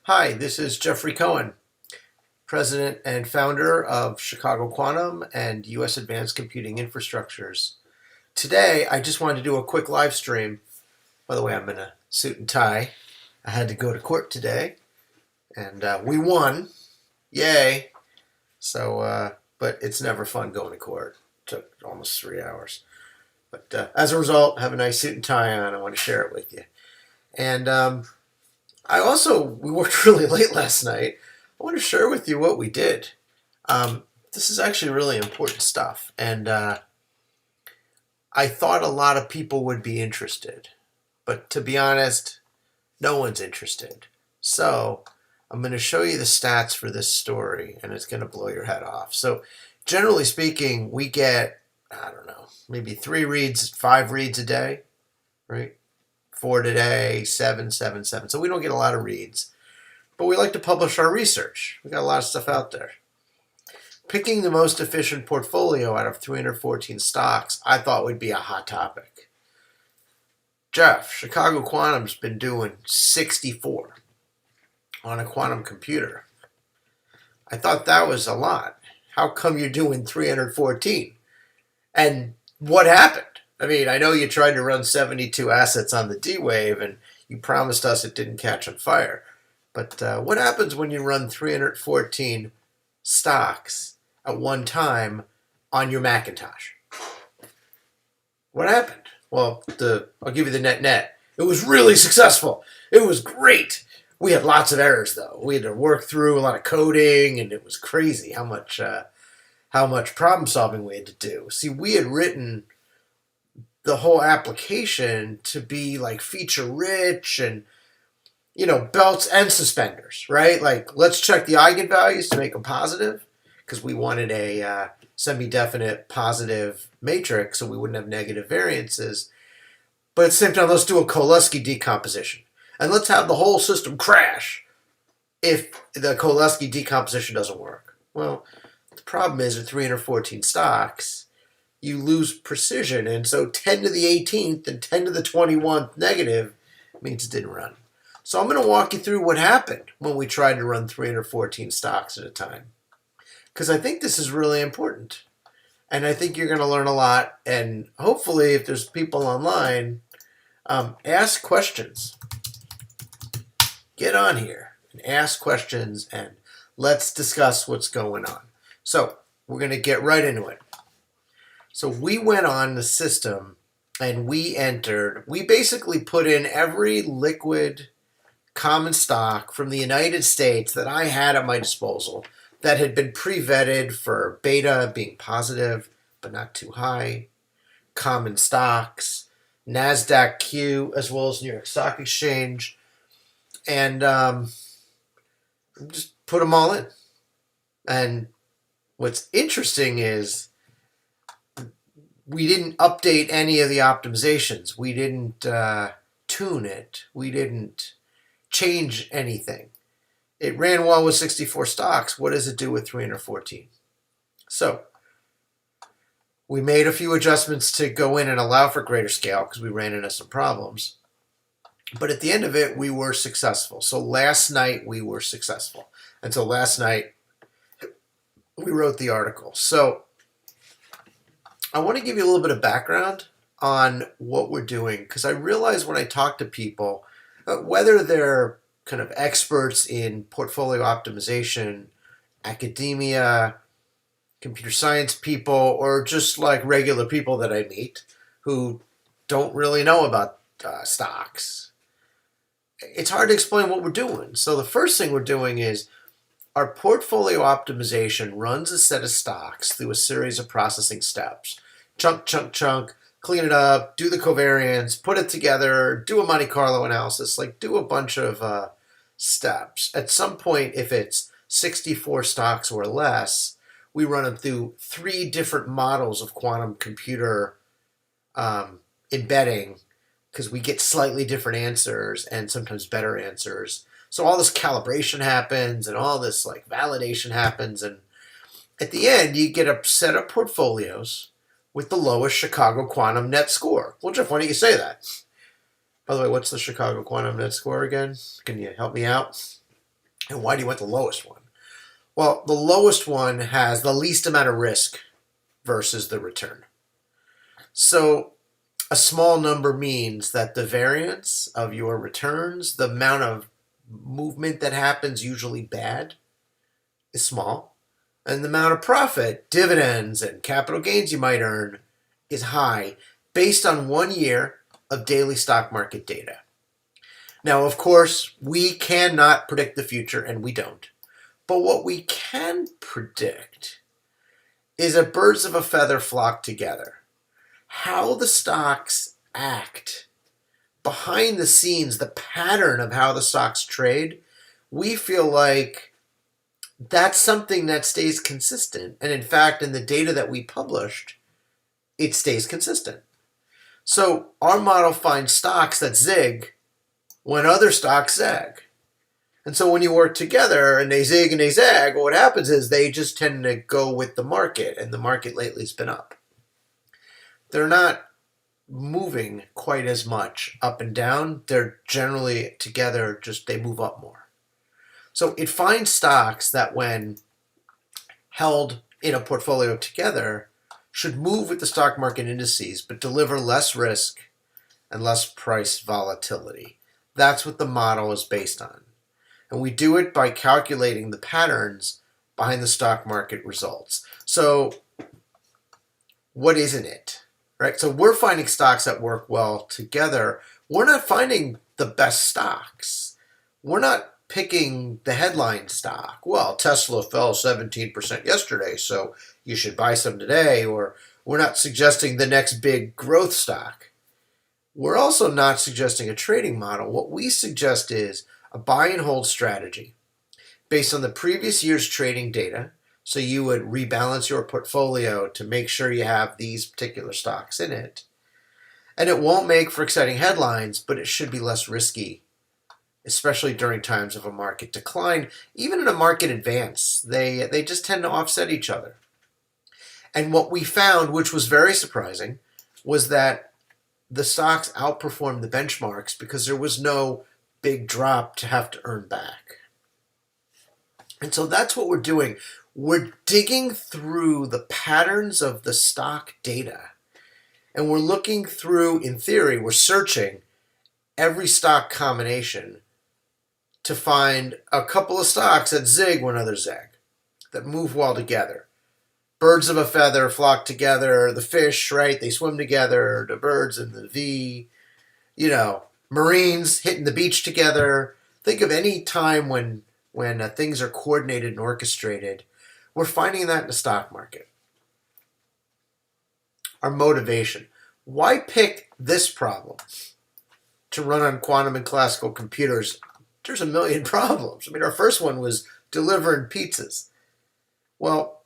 Hi, this is Jeffrey Cohen, President and founder of Chicago Quantum and U.S. Advanced Computing Infrastructures. Today, I just wanted to do a quick live stream. By the way, I'm in a suit and tie. I had to go to court today, and we won. Yay! But it's never fun going to court. It took almost 3 hours. But as a result, I have a nice suit and tie on. I want to share it with you. And we worked really late last night. I want to share with you what we did. This is actually really important stuff, and I thought a lot of people would be interested, but to be honest, no one's interested. So I'm going to show you the stats for this story, and it's going to blow your head off. So generally speaking, we get, I don't know, maybe 3 reads, 5 reads a day, right? 4 today, 7. So we don't get a lot of reads. But we like to publish our research. We got a lot of stuff out there. Picking the most efficient portfolio out of 314 stocks, I thought would be a hot topic. Jeff, Chicago Quantum's been doing 64 on a quantum computer. I thought that was a lot. How come you're doing 314? And what happened? I mean, I know you tried to run 72 assets on the D-Wave, and you promised us it didn't catch on fire. But what happens when you run 314 stocks at one time on your Macintosh? What happened? Well, I'll give you the net. It was really successful. It was great. We had lots of errors, though. We had to work through a lot of coding, and it was crazy how much problem solving we had to do. See, we had written the whole application to be like feature rich and, you know, belts and suspenders, right? Like, let's check the eigenvalues to make them positive because we wanted a semi-definite positive matrix so we wouldn't have negative variances. But at the same time, let's do a Cholesky decomposition. And let's have the whole system crash if the Cholesky decomposition doesn't work. Well, the problem is with 314 stocks, you lose precision. And so 10 to the 18th and 10 to the 21st negative means it didn't run. So I'm going to walk you through what happened when we tried to run 314 stocks at a time. Because I think this is really important. And I think you're going to learn a lot. And hopefully, if there's people online, ask questions. Get on here and ask questions and let's discuss what's going on. So we're going to get right into it. So we went on the system and we basically put in every liquid common stock from the United States that I had at my disposal that had been pre-vetted for beta being positive but not too high, common stocks, NASDAQ Q, as well as New York Stock Exchange, and just put them all in. And what's interesting is we didn't update any of the optimizations. We didn't tune it. We didn't change anything. It ran well with 64 stocks. What does it do with 314? So we made a few adjustments to go in and allow for greater scale because we ran into some problems. But at the end of it, we were successful. So last night, we were successful. And so last night, we wrote the article. So I want to give you a little bit of background on what we're doing because I realize when I talk to people, whether they're kind of experts in portfolio optimization, academia, computer science people, or just like regular people that I meet who don't really know about stocks, it's hard to explain what we're doing. So the first thing we're doing is our portfolio optimization runs a set of stocks through a series of processing steps. Chunk, clean it up, do the covariance, put it together, do a Monte Carlo analysis, like do a bunch of steps. At some point, if it's 64 stocks or less, we run them through 3 different models of quantum computer embedding because we get slightly different answers and sometimes better answers. So all this calibration happens and all this like validation happens. And at the end, you get a set of portfolios with the lowest Chicago Quantum net score. Well, Jeff, why don't you say that? By the way, what's the Chicago Quantum net score again? Can you help me out? And why do you want the lowest one? Well, the lowest one has the least amount of risk versus the return. So a small number means that the variance of your returns, the amount of movement that happens, usually bad, is small. And the amount of profit, dividends, and capital gains you might earn is high based on 1 year of daily stock market data. Now, of course, we cannot predict the future, and we don't. But what we can predict is that birds of a feather flock together. How the stocks act behind the scenes, the pattern of how the stocks trade, we feel like that's something that stays consistent. And in fact, in the data that we published, it stays consistent. So our model finds stocks that zig when other stocks zag. And so when you work together and they zig and they zag, what happens is they just tend to go with the market, and the market lately has been up. They're not moving quite as much up and down. They're generally together, just they move up more. So it finds stocks that when held in a portfolio together should move with the stock market indices but deliver less risk and less price volatility. That's what the model is based on. And we do it by calculating the patterns behind the stock market results. So what isn't it? Right? So we're finding stocks that work well together. We're not finding the best stocks. We're not picking the headline stock. Well, Tesla fell 17% yesterday, so you should buy some today. Or we're not suggesting the next big growth stock. We're also not suggesting a trading model. What we suggest is a buy and hold strategy based on the previous year's trading data. So you would rebalance your portfolio to make sure you have these particular stocks in it. And it won't make for exciting headlines, but it should be less risky, especially during times of a market decline. Even in a market advance, they just tend to offset each other. And what we found, which was very surprising, was that the stocks outperformed the benchmarks because there was no big drop to have to earn back. And so that's what we're doing. We're digging through the patterns of the stock data, and we're looking through, in theory, we're searching every stock combination to find a couple of stocks that zig when others zag, that move well together. Birds of a feather flock together, the fish, right, they swim together, the birds and the V, Marines hitting the beach together. Think of any time when things are coordinated and orchestrated. We're finding that in the stock market. Our motivation. Why pick this problem to run on quantum and classical computers? There's a million problems. Our first one was delivering pizzas. Well,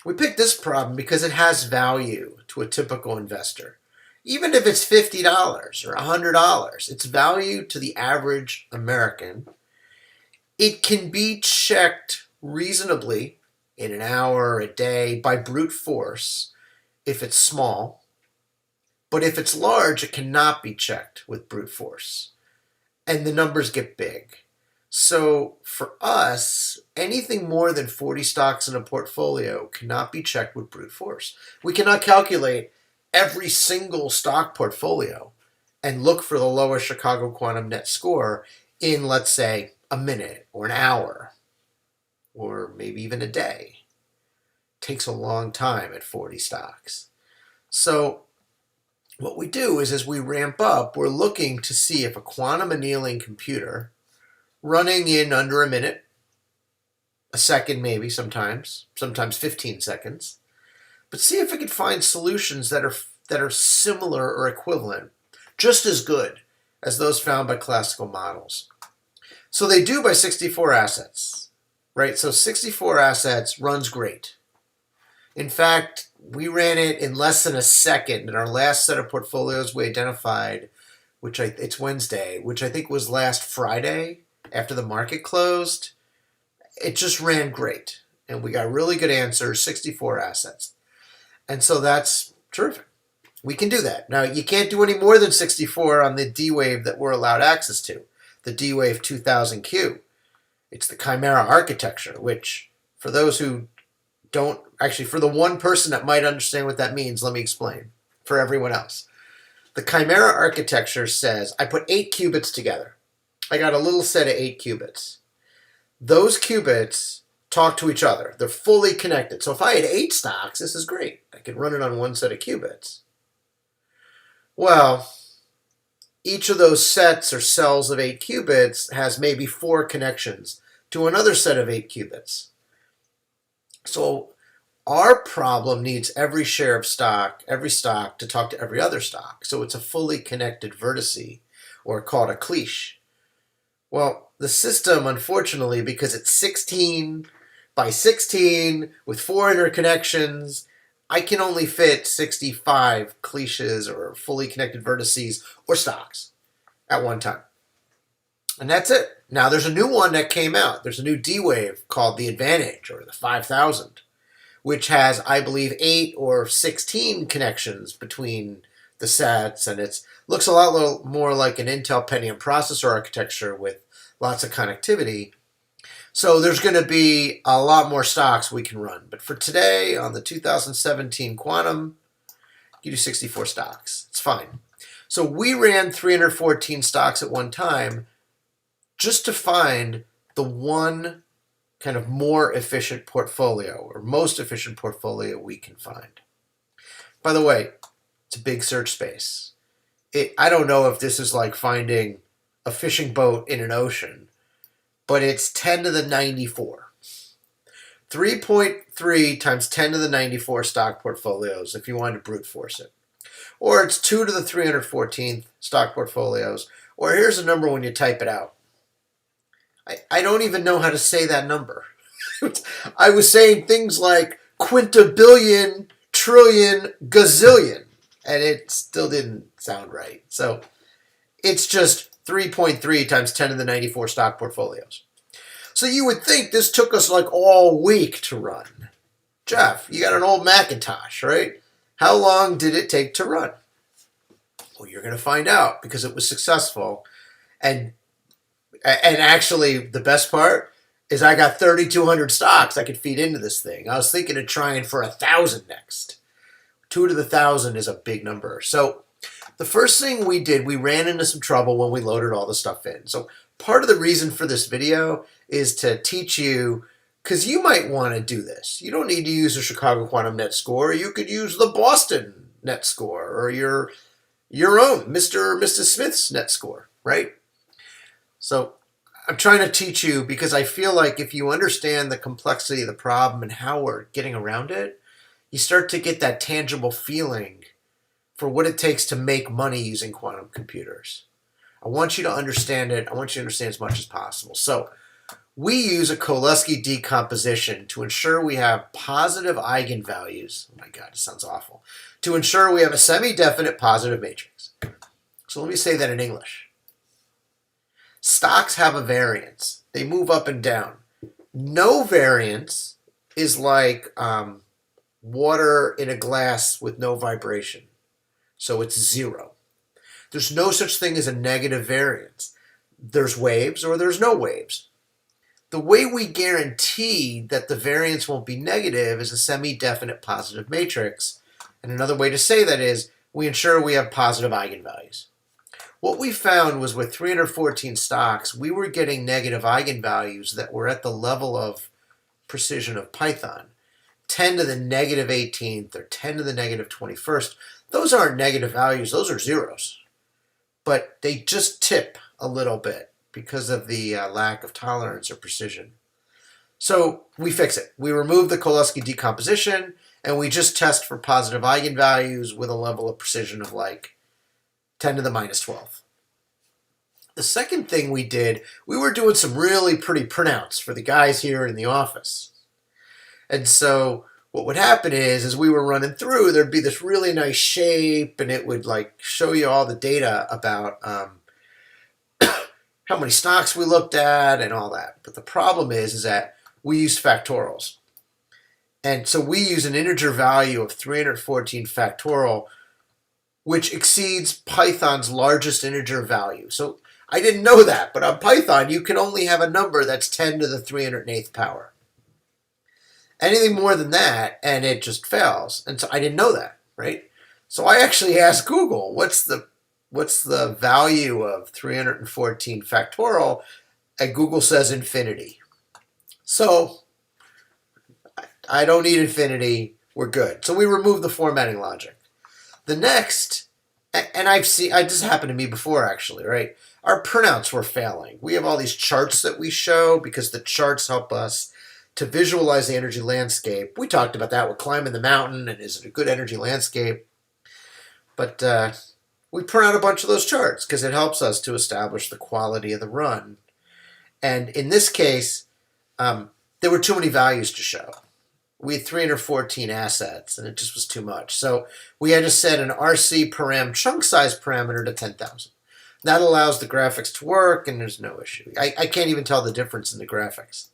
we picked this problem because it has value to a typical investor. Even if it's $50 or $100, it's value to the average American. It can be checked reasonably in an hour or a day by brute force if it's small. But if it's large, it cannot be checked with brute force. And the numbers get big. So for us, anything more than 40 stocks in a portfolio cannot be checked with brute force. We cannot calculate every single stock portfolio and look for the lowest Chicago quantum net score in, let's say, a minute or an hour or maybe even a day. It takes a long time at 40 stocks. So what we do is as we ramp up, we're looking to see if a quantum annealing computer running in under a minute, a second maybe sometimes 15 seconds, but see if it can find solutions that are similar or equivalent, just as good as those found by classical models. So they do by 64 assets, right? So 64 assets runs great. In fact, we ran it in less than a second in our last set of portfolios we identified, it's Wednesday, which I think was last Friday after the market closed. It just ran great. And we got really good answers, 64 assets. And so that's terrific. We can do that. Now, you can't do any more than 64 on the D-Wave that we're allowed access to, the D-Wave 2000Q. It's the Chimera architecture, which for those who don't, actually for the one person that might understand what that means, let me explain for everyone else. The Chimera architecture says I put 8 qubits together. I got a little set of 8 qubits. Those qubits talk to each other. They're fully connected. So if I had 8 stocks, this is great. I could run it on one set of qubits. Well, each of those sets or cells of 8 qubits has maybe 4 connections to another set of 8 qubits. So our problem needs every share of stock, every stock to talk to every other stock. So it's a fully connected vertice, or called a cliche. Well, the system, unfortunately, because it's 16 by 16 with 4 interconnections, I can only fit 65 cliches or fully connected vertices or stocks at one time. And that's it. Now there's a new one that came out. There's a new D-Wave called the Advantage, or the 5000, which has, I believe, 8 or 16 connections between the sets, and it looks a lot more like an Intel Pentium processor architecture with lots of connectivity. So there's going to be a lot more stocks we can run. But for today, on the 2017 Quantum, you do 64 stocks. It's fine. So we ran 314 stocks at one time just to find the one kind of more efficient portfolio, or most efficient portfolio we can find. By the way, it's a big search space. I don't know if this is like finding a fishing boat in an ocean, but it's 10 to the 94. 3.3 times 10 to the 94 stock portfolios if you wanted to brute force it. Or it's 2 to the 314th stock portfolios. Or here's a number when you type it out. I don't even know how to say that number. I was saying things like quintillion, trillion, gazillion, and it still didn't sound right. So it's just 3.3 times 10 to the 94 stock portfolios. So you would think this took us like all week to run. Jeff, you got an old Macintosh, right? How long did it take to run? Well, you're going to find out because it was successful. And actually, the best part is I got 3,200 stocks I could feed into this thing. I was thinking of trying for 1,000 next. 2 to the 1,000 is a big number. So the first thing we did, we ran into some trouble when we loaded all the stuff in. So part of the reason for this video is to teach you, because you might want to do this. You don't need to use the Chicago Quantum Net Score. You could use the Boston Net Score, or your own Mr. or Mrs. Smith's Net Score, right? So I'm trying to teach you because I feel like if you understand the complexity of the problem and how we're getting around it, you start to get that tangible feeling for what it takes to make money using quantum computers. I want you to understand it. I want you to understand as much as possible. So we use a Cholesky decomposition to ensure we have positive eigenvalues. Oh my God, it sounds awful. To ensure we have a semi-definite positive matrix. So let me say that in English. Stocks have a variance. They move up and down. No variance is like water in a glass with no vibration. So it's 0. There's no such thing as a negative variance. There's waves or there's no waves. The way we guarantee that the variance won't be negative is a semi-definite positive matrix. And another way to say that is we ensure we have positive eigenvalues. What we found was with 314 stocks, we were getting negative eigenvalues that were at the level of precision of Python. 10 to the negative 18th or 10 to the negative 21st. Those aren't negative values, those are zeros. But they just tip a little bit because of the lack of tolerance or precision. So we fix it. We remove the Cholesky decomposition and we just test for positive eigenvalues with a level of precision of like 10 to the minus 12. The second thing we did, we were doing some really pretty printouts for the guys here in the office. And so what would happen is we were running through, there'd be this really nice shape and it would like show you all the data about how many stocks we looked at and all that. But the problem is that we used factorials. And so we use an integer value of 314 factorial, which exceeds Python's largest integer value. So I didn't know that, but on Python, you can only have a number that's 10 to the 308th power. Anything more than that, and it just fails. And so I didn't know that, right? So I actually asked Google, what's the value of 314 factorial? And Google says infinity. So I don't need infinity. We're good. So we remove the formatting logic. The next, and this happened to me before actually, right? Our printouts were failing. We have all these charts that we show because the charts help us to visualize the energy landscape. We talked about that with climbing the mountain and is it a good energy landscape? But we print out a bunch of those charts because it helps us to establish the quality of the run. And in this case, there were too many values to show. We had 314 assets, and it just was too much. So we had to set an RC param chunk size parameter to 10,000. That allows the graphics to work, and there's no issue. I can't even tell the difference in the graphics.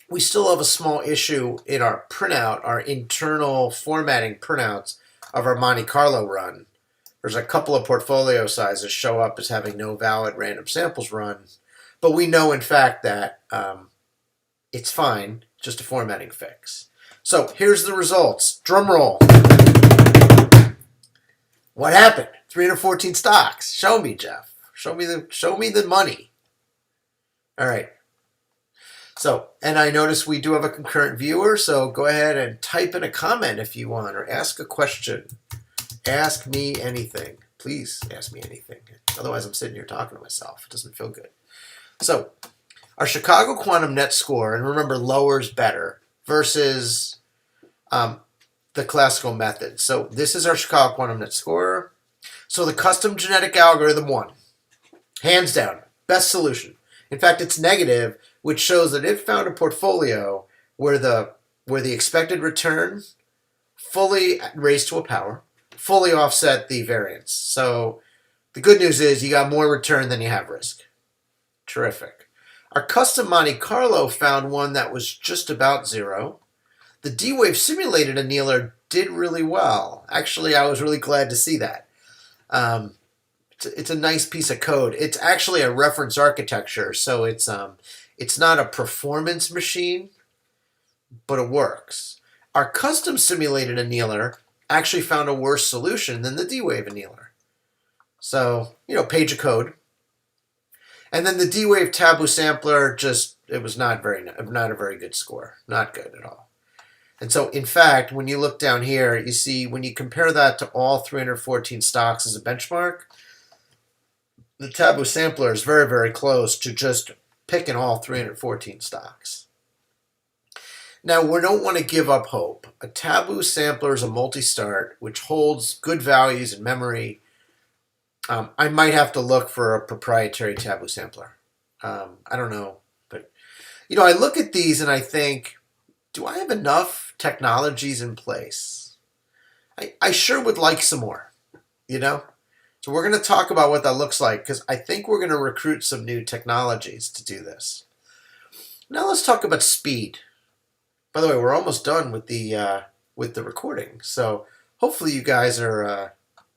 We still have a small issue in our printout, our internal formatting printouts of our Monte Carlo run. There's a couple of portfolio sizes show up as having no valid random samples run, but we know in fact that it's fine, just a formatting fix. So here's the results. Drum roll. What happened? 314 stocks. Show me, Jeff. Show me the money. All right. So, and I notice we do have a concurrent viewer, so go ahead and type in a comment if you want, or ask a question. Ask me anything. Please ask me anything. Otherwise, I'm sitting here talking to myself. It doesn't feel good. So, our Chicago quantum net score, and remember, lower is better, versus the classical method. So, this is our Chicago quantum net score. So, the custom genetic algorithm won. Hands down. Best solution. In fact, it's negative, which shows that it found a portfolio where the expected return fully raised to a power, fully offset the variance. So the good news is you got more return than you have risk. Terrific. Our custom Monte Carlo found one that was just about zero. The D-Wave simulated annealer did really well. Actually, I was really glad to see that. It's a nice piece of code. It's actually a reference architecture, so it's not a performance machine, but it works. Our custom simulated annealer actually found a worse solution than the D-Wave annealer. So, page of code. And then the D-Wave taboo sampler it was not a very good score. Not good at all. And so, in fact, when you look down here, you see when you compare that to all 314 stocks as a benchmark, the taboo sampler is very, very close to just picking all 314 stocks. Now, we don't want to give up hope. A taboo sampler is a multi-start, which holds good values in memory. I might have to look for a proprietary taboo sampler. I don't know. But, I look at these and I think, do I have enough technologies in place? I sure would like some more, So we're going to talk about what that looks like because I think we're going to recruit some new technologies to do this. Now let's talk about speed. By the way, we're almost done with the recording, so hopefully you guys are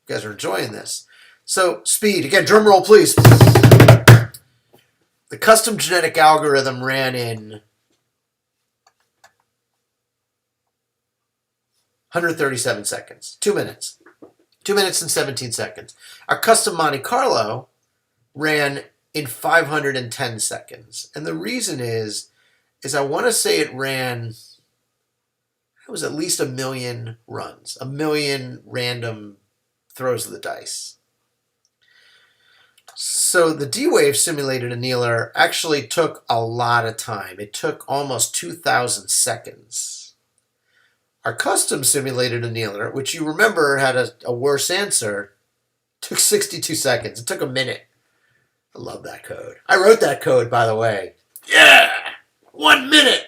enjoying this. So speed again, drum roll, please. The custom genetic algorithm ran in 137 seconds, 2 minutes. 2 minutes and 17 seconds. Our custom Monte Carlo ran in 510 seconds. And the reason is I want to say it was at least 1 million runs, 1 million random throws of the dice. So the D-Wave simulated annealer actually took a lot of time. It took almost 2,000 seconds. Our custom simulated annealer, which you remember had a worse answer, took 62 seconds. It took a minute. I love that code. I wrote that code, by the way. Yeah! 1 minute!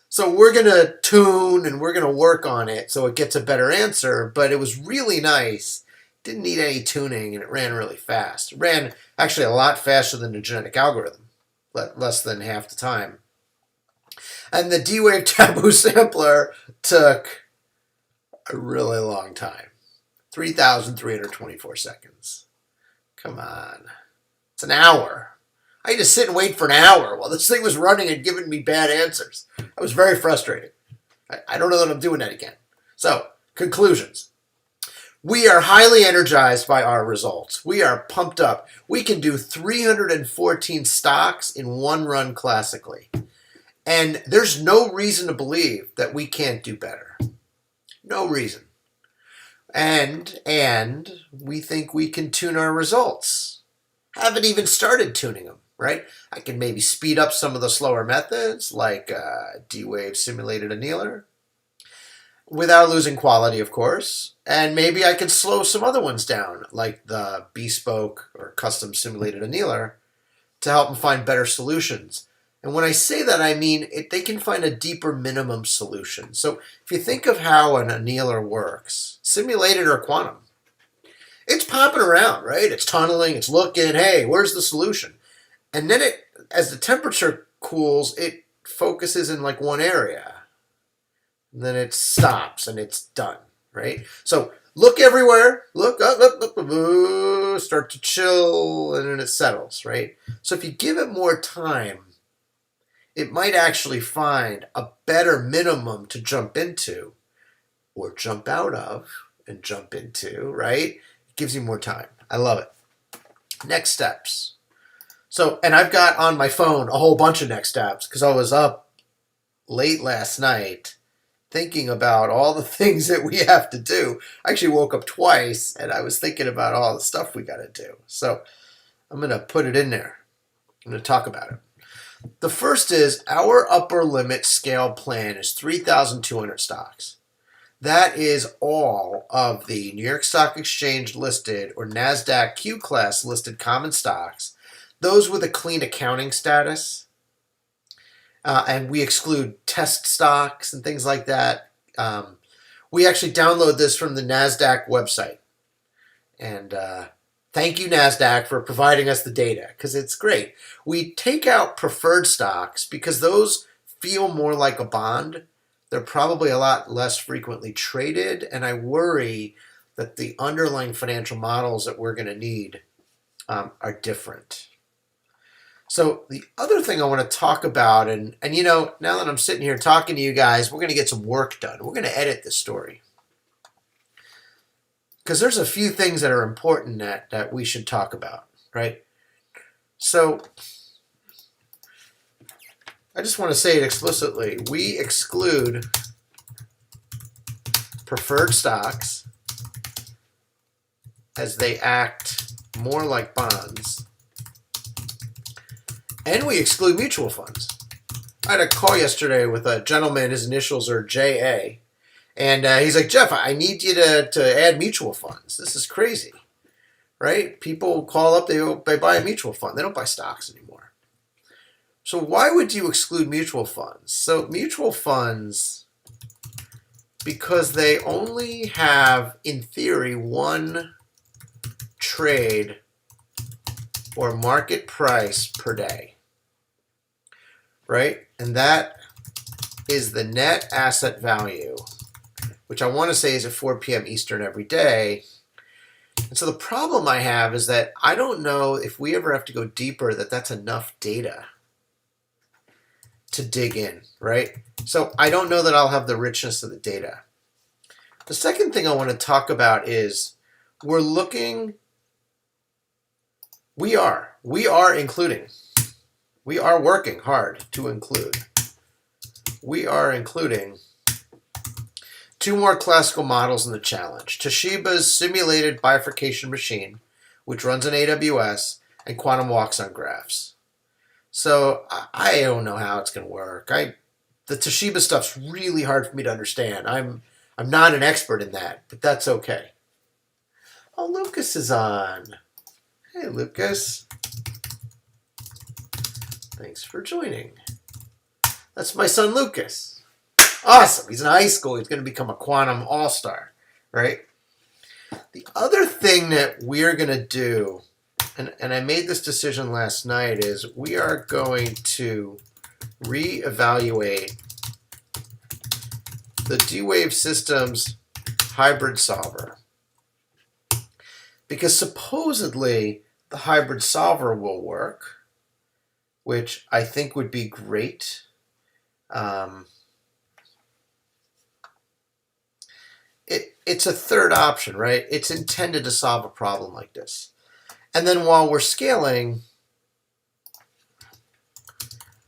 So we're going to tune and we're going to work on it so it gets a better answer, but it was really nice. Didn't need any tuning and it ran really fast. It ran actually a lot faster than the genetic algorithm, less than half the time. And the D-Wave taboo sampler took a really long time, 3,324 seconds. Come on. It's an hour. I had to sit and wait for an hour while this thing was running and giving me bad answers. That was very frustrating. I don't know that I'm doing that again. So, conclusions. We are highly energized by our results. We are pumped up. We can do 314 stocks in one run classically. And there's no reason to believe that we can't do better. No reason. And we think we can tune our results. Haven't even started tuning them, right? I can maybe speed up some of the slower methods like D-Wave simulated annealer without losing quality, of course. And maybe I can slow some other ones down like the bespoke or custom simulated annealer to help them find better solutions. And when I say that, I mean they can find a deeper minimum solution. So if you think of how an annealer works, simulated or quantum, it's popping around, right? It's tunneling, it's looking, hey, where's the solution? And then as the temperature cools, it focuses in like one area. And then it stops and it's done, right? So look everywhere, look up, start to chill, and then it settles, right? So if you give it more time, it might actually find a better minimum to jump into or jump out of and jump into, right? It gives you more time. I love it. Next steps. So, and I've got on my phone a whole bunch of next steps because I was up late last night thinking about all the things that we have to do. I actually woke up twice and I was thinking about all the stuff we got to do. So I'm going to put it in there. I'm going to talk about it. The first is our upper limit scale plan is 3,200 stocks. That is all of the New York Stock Exchange listed or NASDAQ Q-class listed common stocks, those with a clean accounting status. And we exclude test stocks and things like that. We actually download this from the NASDAQ website. And thank you, NASDAQ, for providing us the data because it's great. We take out preferred stocks because those feel more like a bond. They're probably a lot less frequently traded, and I worry that the underlying financial models that we're going to need are different. So the other thing I want to talk about, and you know, now that I'm sitting here talking to you guys, we're going to get some work done. We're going to edit this story. Because there's a few things that are important that we should talk about, right? So I just want to say it explicitly. We exclude preferred stocks as they act more like bonds. And we exclude mutual funds. I had a call yesterday with a gentleman, his initials are JA. And he's like, Jeff, I need you to add mutual funds. This is crazy, right? People call up, they buy a mutual fund. They don't buy stocks anymore. So why would you exclude mutual funds? So mutual funds, because they only have, in theory, one trade or market price per day, right? And that is the net asset value, which I want to say is at 4 p.m. Eastern every day. And so the problem I have is that I don't know if we ever have to go deeper that that's enough data to dig in, right? So I don't know that I'll have the richness of the data. The second thing I want to talk about is we are including. We are working hard to include. We are including 2 more classical models in the challenge. Toshiba's simulated bifurcation machine, which runs on AWS, and quantum walks on graphs. So I don't know how it's going to work. The Toshiba stuff's really hard for me to understand. I'm not an expert in that, but that's okay. Oh, Lucas is on. Hey, Lucas. Thanks for joining. That's my son, Lucas. Awesome. He's in high school. He's going to become a quantum all-star, right? The other thing that we're going to do, and I made this decision last night, is we are going to reevaluate the D-Wave Systems hybrid solver. Because supposedly the hybrid solver will work, which I think would be great. It's a third option, right? It's intended to solve a problem like this. And then while we're scaling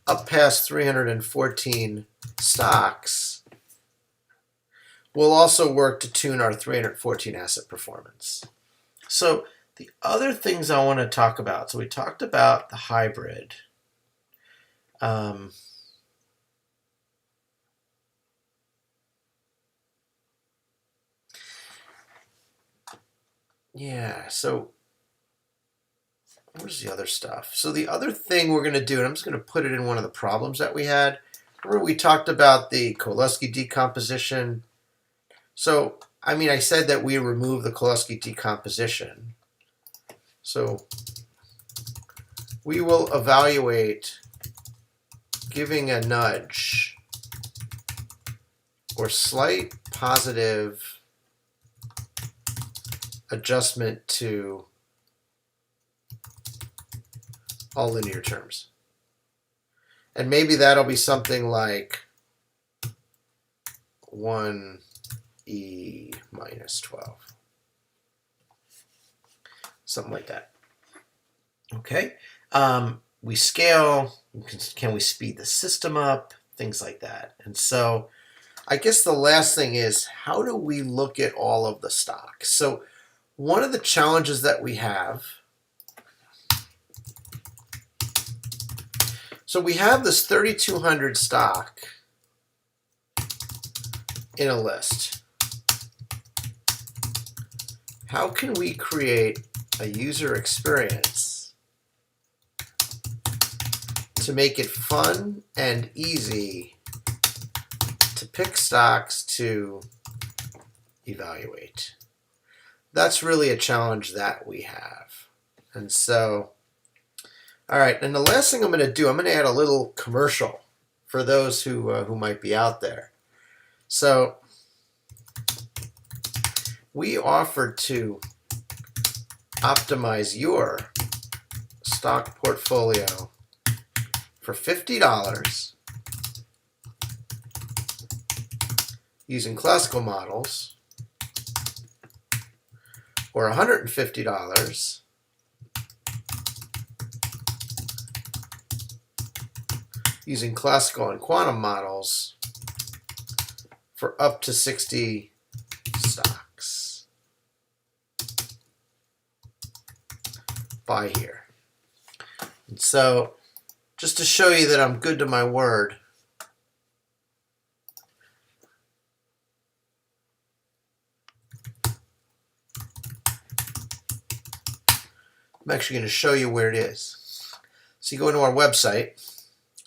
up past 314 stocks, we'll also work to tune our 314 asset performance. So the other things I want to talk about, so we talked about the hybrid. Yeah, so where's the other stuff? So the other thing we're going to do, and I'm just going to put it in one of the problems that we had. Remember we talked about the Cholesky decomposition. So, I mean, I said that we remove the Cholesky decomposition. So we will evaluate giving a nudge or slight positive adjustment to all linear terms. And maybe that'll be something like 1e minus 12. Something like that. Okay. We scale. Can we speed the system up? Things like that. And so I guess the last thing is, how do we look at all of the stocks? So one of the challenges that we have, so we have this 3,200 stock in a list. How can we create a user experience to make it fun and easy to pick stocks to evaluate? That's really a challenge that we have. And so, all right, and the last thing I'm going to do, I'm going to add a little commercial for those who might be out there. So we offer to optimize your stock portfolio for $50 using classical models, or $150 using classical and quantum models for up to 60 stocks. Buy here. And so, just to show you that I'm good to my word, I'm actually going to show you where it is. So you go into our website,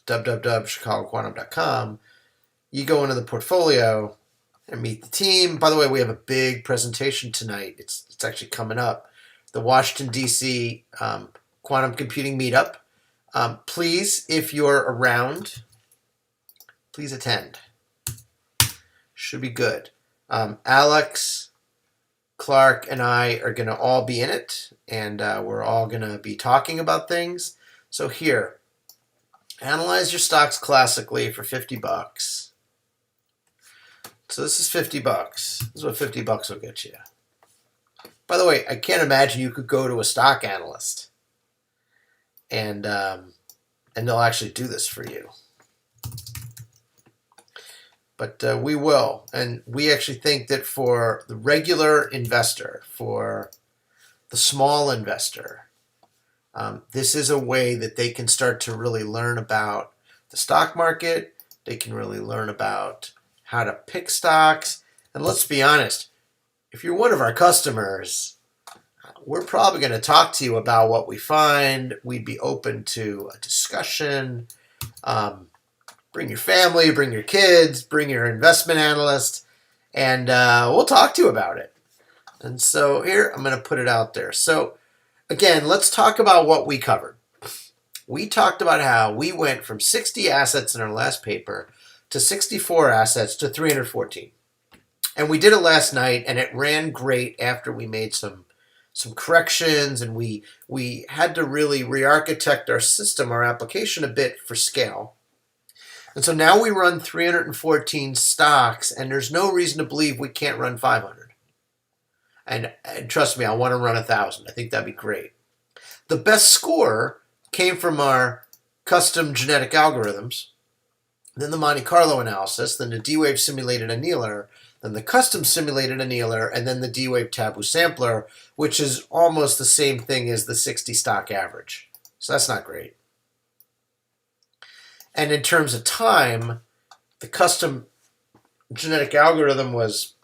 www.chicagoquantum.com, you go into the portfolio and meet the team. By the way, we have a big presentation tonight. It's actually coming up. The Washington, D.C. Quantum Computing Meetup. Please, if you're around, please attend. Should be good. Alex, Clark, and I are going to all be in it, and we're all going to be talking about things. So here, analyze your stocks classically for $50. So this is $50. This is what $50 will get you. By the way, I can't imagine you could go to a stock analyst and they'll actually do this for you. But we will. And we actually think that for the regular investor, for the small investor, this is a way that they can start to really learn about the stock market. They can really learn about how to pick stocks. And let's be honest, if you're one of our customers, we're probably going to talk to you about what we find. We'd be open to a discussion. Bring your family, bring your kids, bring your investment analyst, and we'll talk to you about it. And so here, I'm going to put it out there. So again, let's talk about what we covered. We talked about how we went from 60 assets in our last paper to 64 assets to 314. And we did it last night, and it ran great after we made some some corrections, and we had to really re-architect our system, our application a bit for scale. And so now we run 314 stocks, and there's no reason to believe we can't run 500. And trust me, I want to run 1,000. I think that'd be great. The best score came from our custom genetic algorithms, then the Monte Carlo analysis, then the D-Wave simulated annealer, then the custom simulated annealer, and then the D-Wave taboo sampler, which is almost the same thing as the 60 stock average. So that's not great. And in terms of time, the custom genetic algorithm was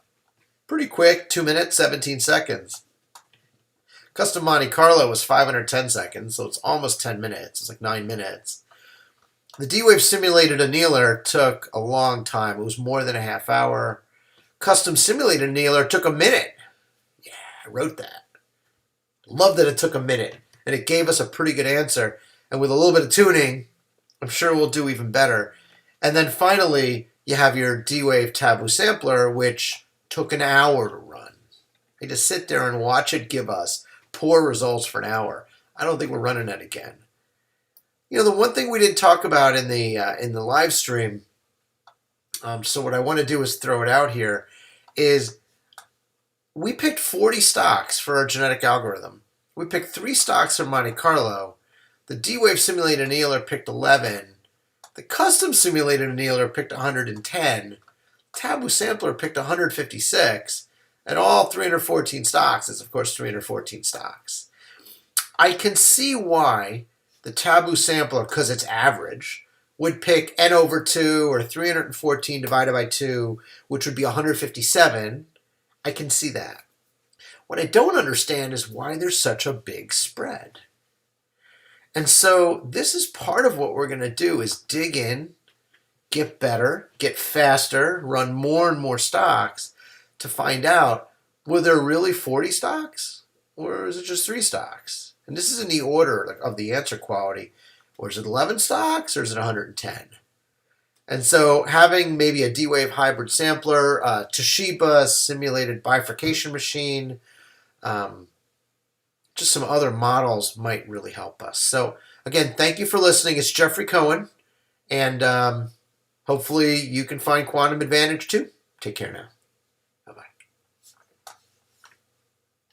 pretty quick, 2 minutes, 17 seconds. Custom Monte Carlo was 510 seconds, so it's almost 10 minutes. It's like 9 minutes. The D-Wave simulated annealer took a long time. It was more than a half hour. Custom simulated annealer took a minute. Yeah, I wrote that. Love that it took a minute, and it gave us a pretty good answer. And with a little bit of tuning, I'm sure we'll do even better. And then finally, you have your D-Wave taboo sampler, which took an hour to run. I had to sit there and watch it give us poor results for an hour. I don't think we're running that again. You know, the one thing we didn't talk about in the live stream, so what I want to do is throw it out here, is we picked 40 stocks for our genetic algorithm. We picked 3 stocks from Monte Carlo. The D-Wave simulated annealer picked 11. The custom simulated annealer picked 110. Taboo sampler picked 156. And all 314 stocks is, of course, 314 stocks. I can see why the taboo sampler, because it's average, would pick n over 2 or 314 divided by 2, which would be 157. I can see that. What I don't understand is why there's such a big spread. And so this is part of what we're going to do is dig in, get better, get faster, run more and more stocks to find out, were there really 40 stocks or is it just 3 stocks? And this is in the order of the answer quality. Or is it 11 stocks or is it 110? And so having maybe a D-Wave hybrid sampler, Toshiba simulated bifurcation machine, just some other models might really help us. So again, thank you for listening. It's Jeffrey Cohen, and hopefully you can find quantum advantage too. Take care now.